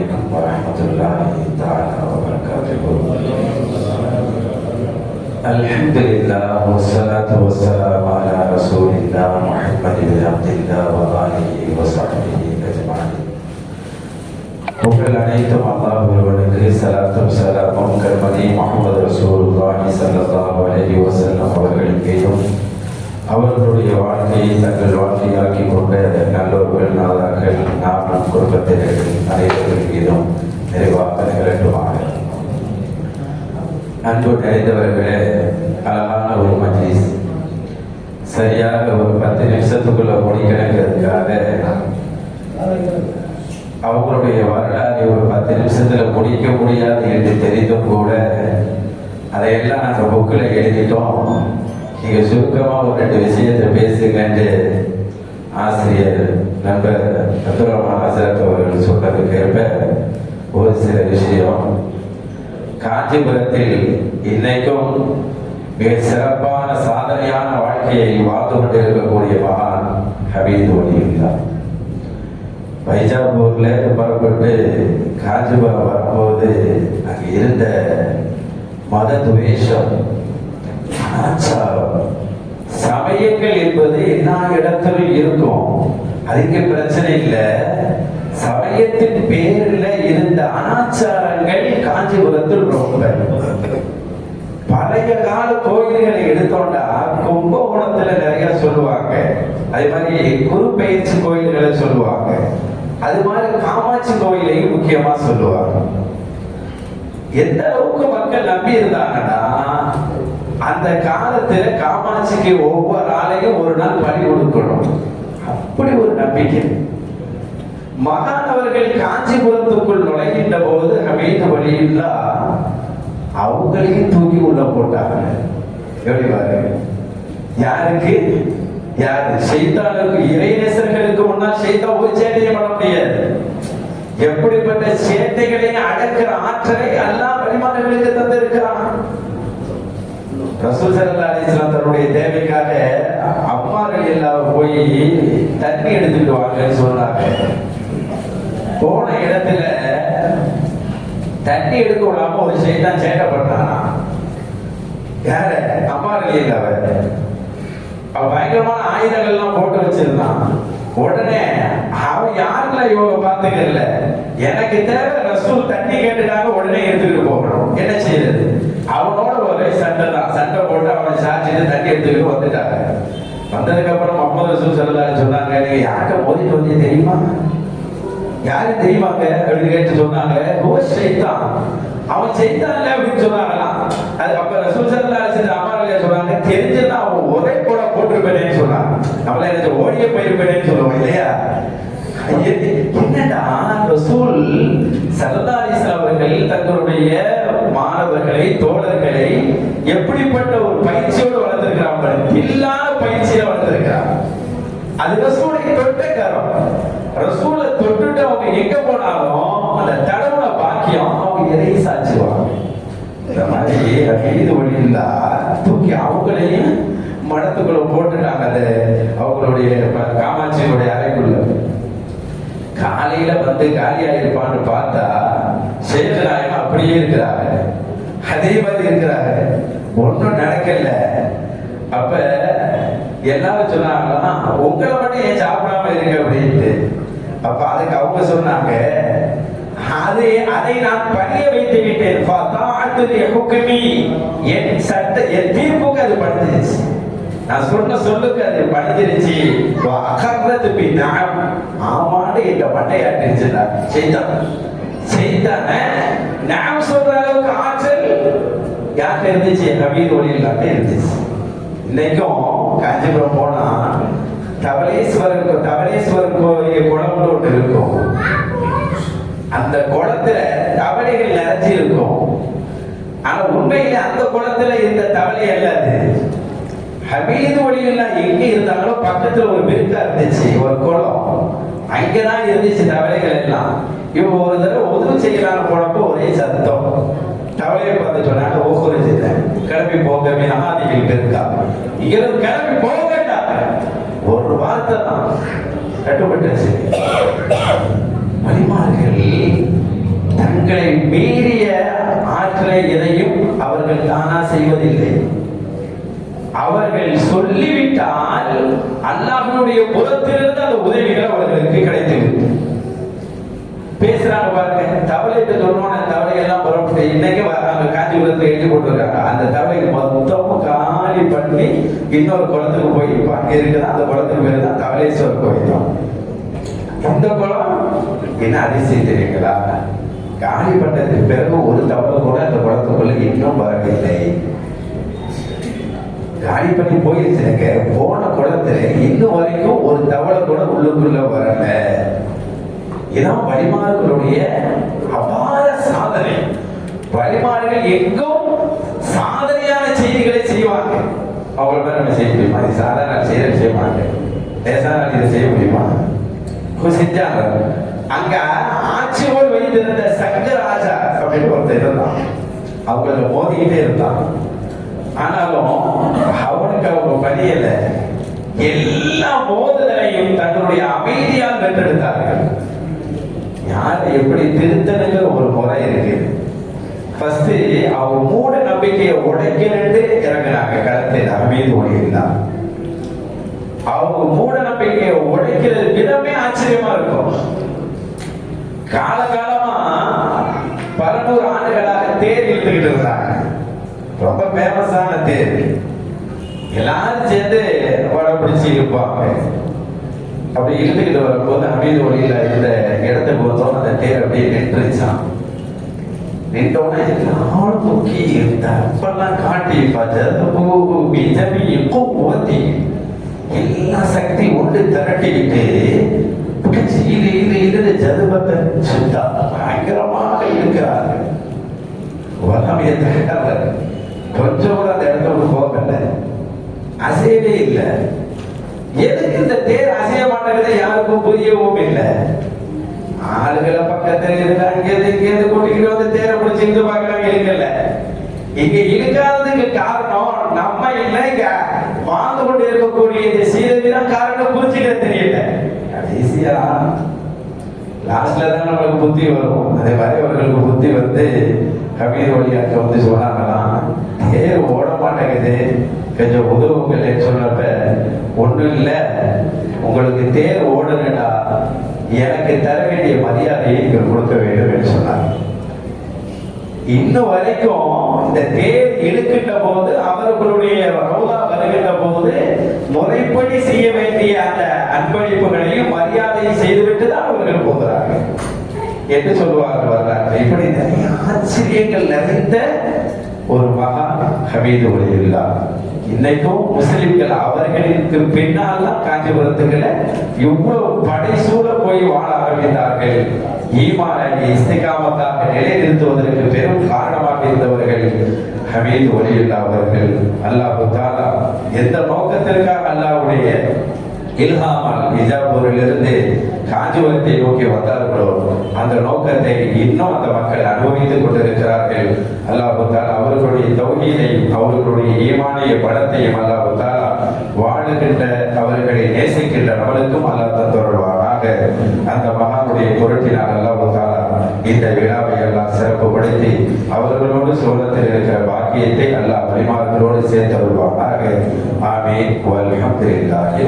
عليكم ورحمة الله تعالى وبركاته. الحمد لله والصلاة والسلام على رسول الله محمد بن عبد الله وآله وصحبه أجمعين. புகழ் அனைத்தும் அல்லாஹ் ஒருவனுக்கு, சலாத்தும் சலாமும் கர்மதி முஹம்மது ரசூலுல்லாஹி ஸல்லல்லாஹு அலைஹி வஸல்லம் அவர்களின் மீதும், அவர்களுடைய வாழ்க்கையை தங்கள் வாழ்க்கையாக்கி கொண்ட நல்லோர்கள், நாதாக்கள், நாம் நம் குடும்பத்தினர்கள் அனைவர்கள் மீதும் நிறைவாக நிகழட்டுமாக. அன்பு நிறைந்தவர்களே, அழகான ஒரு மஜ்லிஸ் சரியாக ஒரு 10 நிமிஷத்துக்குள்ள முடிக்கணுங்கிறதுக்காக அவங்களுடைய வரலாறு ஒரு 10 நிமிஷத்துல முடிக்க முடியாது என்று தெரிந்தும் கூட அதையெல்லாம் நாங்கள் புக்கில் எழுதிட்டோம். நீங்கள் சுருக்கமாக ஒரு 2 விஷயத்தை பேசுங்கன்னு ஆசிரியர் நண்பர் அப்துல் ரஹ்மான் ஹசரத் அவர்கள் சொன்னதுக்கு ஏற்ப ஒரு சில விஷயம். காஞ்சிபுரத்தில் இன்னைக்கும் மிக சிறப்பான சாதனையான வாழ்க்கையை வாழ்ந்து கொண்டிருக்கக்கூடிய மகான் ஹபீது வலியுல்லாஹ். வைஜாப்பூர்ல புறப்பட்டு காஞ்சிபுரம் வரும்போது அங்கே இருந்த மத துவேஷம், அனாச்சாரம், சமயங்கள் என்பது எல்லா இடத்திலும் இருக்கும், அதுக்கு பிரச்சனை இல்லை. சமயத்தின் பேரில் இருந்த அனாச்சாரங்கள் காஞ்சிபுரத்தில் ரொம்ப. பழைய கால கோயில்களை எடுத்தோம்னா கும்பகோணத்துல நிறைய சொல்லுவாங்க, அதே மாதிரி குரு பயிற்சி கோயில்களை சொல்லுவாங்க, அது மாதிரி காமாட்சி கோயிலையும் முக்கியமா சொல்லுவாங்க. எந்த அளவுக்கு மக்கள் நம்பி இருந்தாங்கன்னா, அந்த காலத்துல காமாட்சிக்கு ஒவ்வொரு ஆளையும் ஒரு நாள் பலி கொடுக்கணும், அப்படி ஒரு நம்பிக்கை. மகானவர்கள் காஞ்சிபுரத்துக்குள் நுழைகின்ற போது ஹபீது வலியுல்லாஹ் அவங்களையும் தூக்கி உள்ள போட்டாங்க. எப்படி பாருங்க, யாருக்கு? யாரு? ஷைத்தானுக்கு. இறைநேசர்களுக்கு முன்னால் ஷைத்தான் ஒரு சேட்டையும் பண்ண முடியாது. எப்படிப்பட்ட சேட்டைகளையும் அடக்கிற ஆற்றலை அல்லாஹ் வழிமார்களுக்கு தந்திருக்கிறான். ரசூல் ஸல்லல்லாஹு அலைஹி வஸல்லம் தன்னுடைய தேவைக்காக அம்மார்கள் எல்லாம் போய் தண்ணி எடுத்துட்டு வாங்கன்னு சொன்னாங்க. போன இடத்துல தண்ணி எடுக்க விடாம ஒரு ஷைத்தான் சேட்டை பண்ணானா. யாரு? அம்மார்கள் இல்லாம பயங்கரமான ஆயுதங்கள்லாம் போட்டு வச்சிருந்தான். உடனே அவன் யாருல இவங்க பார்த்துக்கல, எனக்கு தேவை ரசூல் தண்ணி கேட்டுட்டாங்க, உடனே எடுத்துக்கிட்டு போகணும், என்ன செய்யறது? அவனோட ஒரு சண்டை தான், சண்டை போட்டு அவனை சாட்சிட்டு தண்ணி எடுத்துக்கிட்டு வந்துட்டாங்க. வந்ததுக்கு அப்புறம் முஹம்மது ரசூல் ஸல்லல்லாஹு அலைஹி வஸல்லம் சொன்னாங்க, நீங்க யார்கிட்ட மோதிட்டு வந்து தெரியுமா? யாரு தெரியுமாங்க அப்படின்னு கேட்டு சொன்னாங்க, ஓ ஷைத்தான், அவன் ஷைத்தான் அப்படின்னு சொன்னாங்களாம். அது அப்ப ரசூல் ஸல்லல்லாஹு அலைஹி வஸல்லம் அம்மார்களே சொன்னாங்க, தெரிஞ்சதா அவன் ஒரே கூட போட்டிருப்பேனேன்னு சொன்னாங்க. நம்மள எனக்கு ஓடிய போயிருப்பேனேன்னு சொல்லுவோம் இல்லையா? என்னடா ரசூல் ஸல்லல்லாஹு அலைஹி வஸல்லம் அவர்கள் தங்களுடைய மாணவர்களை, தோழர்களை எப்படிப்பட்ட ஒரு பயிற்சியோடு வளர்த்திருக்கிறாங்க, இல்லாத பயிற்சியில வளர்த்திருக்கிறாங்க. அது ரசூலை தொட்டக்காரம். ரசூலை தொட்டுட்டு அவங்க எங்க போனாலும் அந்த தடவுல பாக்கியம் அவங்க எதையை சாட்சிவாங்க. இந்த மாதிரி ஹபீது வலியுல்லாஹ் தூக்கி அவங்களையும் மடத்துக்குள்ள போட்டுட்டாங்க. அது அவங்களுடைய காமாட்சியினுடைய அறைக்குள்ள. காலையில வந்து காலியாக இருப்பான்னு பார்த்தா ஷேக் நாயகம் அப்படியே இருக்கிறாங்க, அதே மாதிரி இருக்கிறாங்க, ஒன்றும் நடக்கல. அப்ப எல்லாரும் சொன்னாங்களாம், உங்களை மட்டும் ஏன் சாப்பிடாம இருக்கு அப்படின்ட்டு. அப்ப அதுக்கு அவங்க சொன்னாங்க, அதை நான் பணிய வைத்து விட்டேன், என் சட்ட என் தீர்ப்புக்கு அது பணிஞ்சிருச்சு, நான் சொன்ன சொல்லுக்கு அது பணிஞ்சிருச்சு. ஆமாண்டு எங்க மண்டையாட்டிருச்சுடா செய்தான். செய்தான நான் சொல்ற அளவுக்கு ஆற்றல் யார்கிட்ட இருந்துச்சு? ஹபீது வலியுல்லாஹ்ட்ட இருந்துச்சு. இன்னைக்கும் காஞ்சிபுரம் போனா தவளேஸ்வரர் கோயில் குளம்னு ஒன்று இருக்கும். அந்த குளத்துல தவளைகள் நிறைஞ்சி இருக்கும். ஆனா உண்மையில அந்த குளத்துல இருந்த தவளை அல்லது ஹபீது வலியுல்லாஹ் எங்க இருந்தாங்களோ பக்கத்துல ஒரு பெருக்கா இருந்துச்சு, ஒரு குளம், அங்கதான் இருந்துச்சு தவளைகள் எல்லாம். இவங்க ஒரு தடவை உதவி செய்யலான்னு போனப்போ ஒரே சத்தம். தவளையை பார்த்து சொன்னாங்க, ஒவ்வொரு கிளம்பி போக மீனாதிகள் பெருக்கா, இங்கிருந்து கிளம்பி போகட்டாங்க. ஒரு வார்த்தை தான் கட்டுப்பட்டு வலிமார்கள் தங்களை மீறிய ஆற்றலை எதையும் அவர்கள் தானா செய்வதில்லை. அவர்கள் சொல்லிவிட்டால் அல்லாஹ்வுடைய புறத்திலிருந்து அந்த உதவிகள் அவர்களுக்கு கிடைத்துவிடும். பேசுறாங்க பாருங்க, தவளைட்டு சொன்னோட தவளை எல்லாம் புறப்பட்டு இன்னைக்கு அங்க காஞ்சிபுரத்துல எழுதி போட்டிருக்காங்க. அந்த தவளை மொத்தமும் காலி பண்ணி இன்னொரு குளத்துக்கு போய் அங்க இருக்குதா, அந்த குளத்துக்கு பேரு தான் தவளேஸ்வரர் கோயில் தான். இந்த குளம் என்ன அதிசயம் தெரியுங்களா? காலி பண்ணதுக்கு பிறகு ஒரு தவளை கூட அந்த குளத்துக்குள்ள இன்னும் வரவில்லை. காலி பண்ணி போயிருச்சுங்க, போன குளத்துல இன்னும் வரைக்கும் ஒரு தவளை கூட உள்ளுக்குள்ள வரல. இதான் வழிமார்களுடைய அபார சாதனை. வழிமார்கள் எங்கும் சாதனையான செய்திகளை செய்வாங்க. அவங்கள நம்ம செய்ய முடியுமா? இது சாதாரண செய்ய செய்வாங்க, லேசான இதை செய்ய முடியுமா? செஞ்சாங்க. அங்க ஆட்சியோடு வைத்திருந்த சங்கராஜா அப்படின்னு ஒருத்தர் இருந்தான். அவங்கள மோதிக்கிட்டே இருந்தான். ஆனாலும் அவனுக்கு அவங்க பணியல. எல்லா மோதலையும் தன்னுடைய அமைதியால் வென்றெடுத்தார்கள். யாரை எப்படி திருத்தணுங்கிற ஒரு முறை இருக்கு. ஃபர்ஸ்ட் அவங்க மூட நம்பிக்கையை உடைக்கிறது இறங்கினாங்க களத்தில். அமைதி ஒழிந்தான். அவங்க மூட நம்பிக்கையை உடைக்கிறது விதமே ஆச்சரியமா இருக்கும். காலகாலமா பல நூறு ஆண்டுகளாக தேர் இழுத்துக்கிட்டு இருந்தாங்க. ரொம்ப ஃபேமஸான தேர். எல்லாரும் சேர்ந்து வட பிடிச்சி இருப்பாங்க. அப்படி இழுத்துக்கிட்டு வரும்போது அமைதி ஒளியில இந்த இடத்துக்கு வந்தோம். அந்த தேர் அப்படியே நின்றுச்சான். நின்றோன்னா எல்லாரும் முக்கி தப்பெல்லாம் காட்டி ஊத்தி எல்லா சக்தி ஒன்று திரட்டி விட்டு பிடிச்சி இரு ஜதுபத்தை சுத்தா பயங்கரமாக இருக்கிறார்கள். வல்லமையை திரட்டாங்க. கொஞ்சம் கூட அந்த இடத்துல போகல, அசையவே இல்லை. எதுக்கு இந்த தேர் அசைய மாட்டேங்கிறத யாருக்கும் புரியவும் இல்லை. ஆளுகளை பக்கத்துல இருந்து அங்கேருந்து கூட்டிக்கிட்டு வந்து தேரை பிடிச்சி இருந்து பார்க்கறாங்க. இழுக்கல. இங்க இழுக்காததுக்கு காரணம் நம்ம இல்லை, இங்க வாழ்ந்து கொண்டு இருக்கக்கூடிய இந்த சீரவிதான் காரணம் புரிஞ்சுக்க தெரியல. கடைசியா லாஸ்ட்ல தான் நம்மளுக்கு புத்தி வரும். அதே மாதிரி அவர்களுக்கு புத்தி வந்து கபீர் வழியாக வந்து சொன்னாங்களாம், தேர் ஓட மாட்டேங்குது, கொஞ்சம் உதவுங்கள் சொன்னப்ப, ஒன்றும் இல்லை, உங்களுக்கு தேர் ஓடணும்டா எனக்கு தர வேண்டிய மரியாதையை நீங்கள் கொடுக்க வேண்டும் என்று சொன்னார். இன்னும் வரைக்கும் இந்த தேர் இழுக்கின்ற போது அவர்களுடைய ரவுதா வருகின்ற போது முறைப்படி செய்ய வேண்டிய அந்த அன்பளிப்புகளையும் மரியாதையும் செய்துவிட்டு தான் அவர்கள் போகிறார்கள் என்று சொல்லுவார்கள் வரலாறு. இப்படி நிறைய ஆச்சரியங்கள் நிறைந்த ஒரு மகான் ஹமீது வலியுல்லா. இன்னைக்கும் முஸ்லிம்கள் அவர்களுக்கு பின்னால் தான் காஞ்சிபுரத்துக்குள்ள இவ்வளவு படைசூழ போய் வாழ ஆரம்பித்தார்கள். ஈமானை இஸ்திகாமத்தாக நிலைநிறுத்துவதற்கு பெரும் காரணமாக இருந்தவர்கள் ஹமீது வலியுல்லா அவர்கள். அல்லாஹ் தஆலா எந்த நோக்கத்திற்காக அல்லாஹ்வுடைய இல்ஹாமால் நிஜாபூரிலிருந்து காஞ்சிபுரத்தை நோக்கி வந்தார்களோ அந்த நோக்கத்தை இன்னும் அந்த மக்கள் அனுபவித்துக் கொண்டிருக்கிறார்கள். அல்லாஹ் தஆலா அவர்களுடைய தௌஹீதையும் அவர்களுடைய ஈமானிய பலத்தையும் அல்லாஹ் தஆலா வாழுகின்ற அவர்களை நேசிக்கின்ற நம்மளுக்கும் அல்லாஹ் தந்தருள்வாராக. அந்த மகானுடைய பொருட்டினால் அல்லாஹ் தஆலா இந்த விழாவை எல்லாம் சிறப்புப்படுத்தி அவர்களோடு சோழத்தில் இருக்கிற பாக்கியத்தை அல்லாஹ் வழிமார்களோடு சேர்த்தருள்வாராக. ஆமீன். வல்ஹம்துலில்லாஹி.